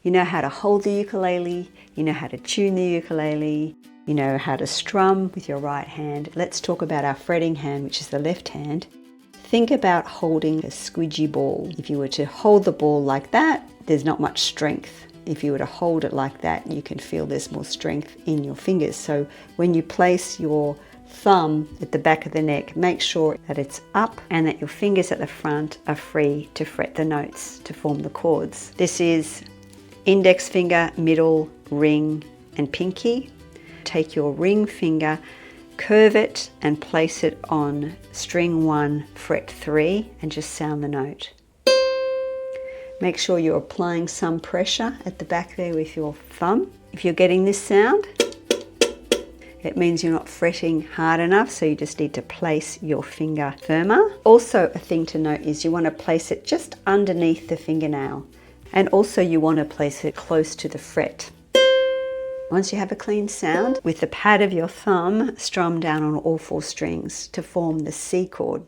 You know how to hold the ukulele, you know how to tune the ukulele, you know how to strum with your right hand. Let's talk about our fretting hand, which is the left hand. Think about holding a squidgy ball. If you were to hold the ball like that, there's not much strength. If you were to hold it like that, you can feel there's more strength in your fingers. So when you place your thumb at the back of the neck, make sure that it's up and that your fingers at the front are free to fret the notes to form the chords. This is index finger, middle, ring, and pinky. Take your ring finger, curve it and place it on string 1, fret 3, and just sound the note. Make sure you're applying some pressure at the back there with your thumb. If you're getting this sound, it means you're not fretting hard enough, so you just need to place your finger firmer. Also, a thing to note is you want to place it just underneath the fingernail, and also you want to place it close to the fret. Once you have a clean sound, with the pad of your thumb, strum down on all 4 strings to form the C chord.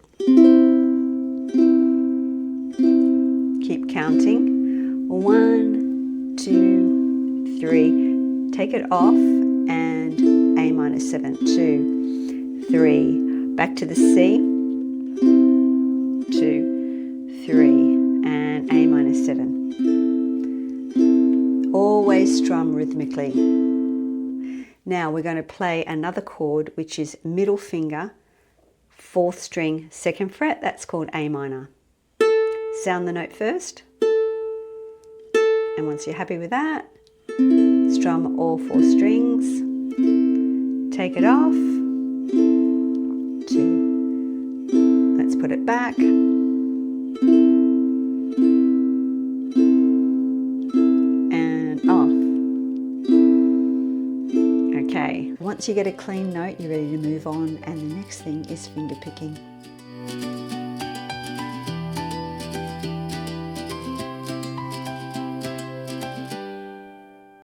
Keep counting. 1, 2, 3. Take it off and A minor 7. 2, 3. Back to the C. 2, 3. And A minor 7. Always strum rhythmically. Now we're going to play another chord, which is middle finger, 4th string, 2nd fret. That's called A minor. Sound the note first, and once you're happy with that, strum all 4 strings, take it off, 2, let's put it back, and off. Okay, once you get a clean note, you're ready to move on, and the next thing is finger picking.